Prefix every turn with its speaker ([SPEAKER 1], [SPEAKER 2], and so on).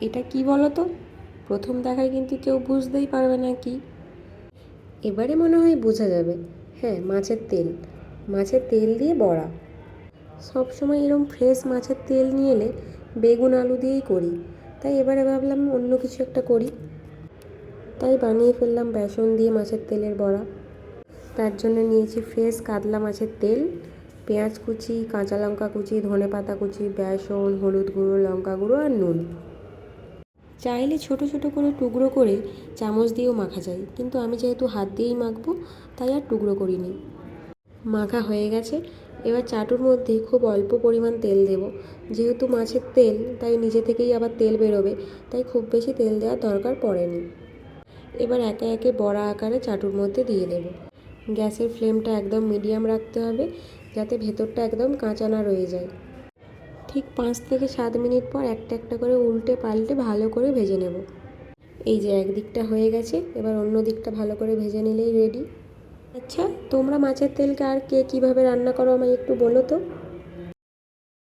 [SPEAKER 1] এটা কি বলো তো? প্রথম দেখায় কিন্তু কেউ বুঝতেই পারবে না কি। এবারে মনে হয় বোঝা যাবে। হ্যাঁ, মাছের তেল। মাছের তেল দিয়ে বড়া। সব সময় এরকম ফ্রেশ মাছের তেল নিয়ে এলে বেগুন আলু দিয়েই করি, তাই এবারে ভাবলাম অন্য কিছু একটা করি। তাই বানিয়ে ফেললাম বেসন দিয়ে মাছের তেলের বড়া। তার জন্য নিয়েছি ফ্রেশ কাতলা মাছের তেল, পেঁয়াজ কুচি, কাঁচা লঙ্কা কুচি, ধনেপাতা কুচি, বেসন, হলুদ গুঁড়ো, লঙ্কা গুঁড়ো আর নুন। চাইলে ছোট ছোট করে টুকরো করে চামচ দিয়েও মাখা যায়, কিন্তু আমি যেহেতু হাত দিয়েই মাখবো তাই আর টুকরো করিনি। মাখা হয়ে গেছে। এবার চাটুর মধ্যে খুব অল্প পরিমাণ তেল দেব। যেহেতু মাছের তেল তাই নিজে থেকেই আবার তেল বেরোবে, তাই খুব বেশি তেল দেওয়ার দরকার পড়েনি। এবার একে একে বড়া আকারে চাটুর মধ্যে দিয়ে দেব। গ্যাসের ফ্লেমটা একদম মিডিয়াম রাখতে হবে, যাতে ভেতরটা একদম কাঁচা না রয়ে যায়। ঠিক 5 থেকে 7 মিনিট পর একটা একটা করে উল্টে পাল্টে ভালো করে ভেজে নেব। এই যে একদিকটা হয়ে গেছে, এবার অন্য দিকটা ভালো করে ভেজে নিলেই রেডি। আচ্ছা, তোমরা মাছের তেলকে আর কে কীভাবে রান্না করো আমায় একটু বলো তো।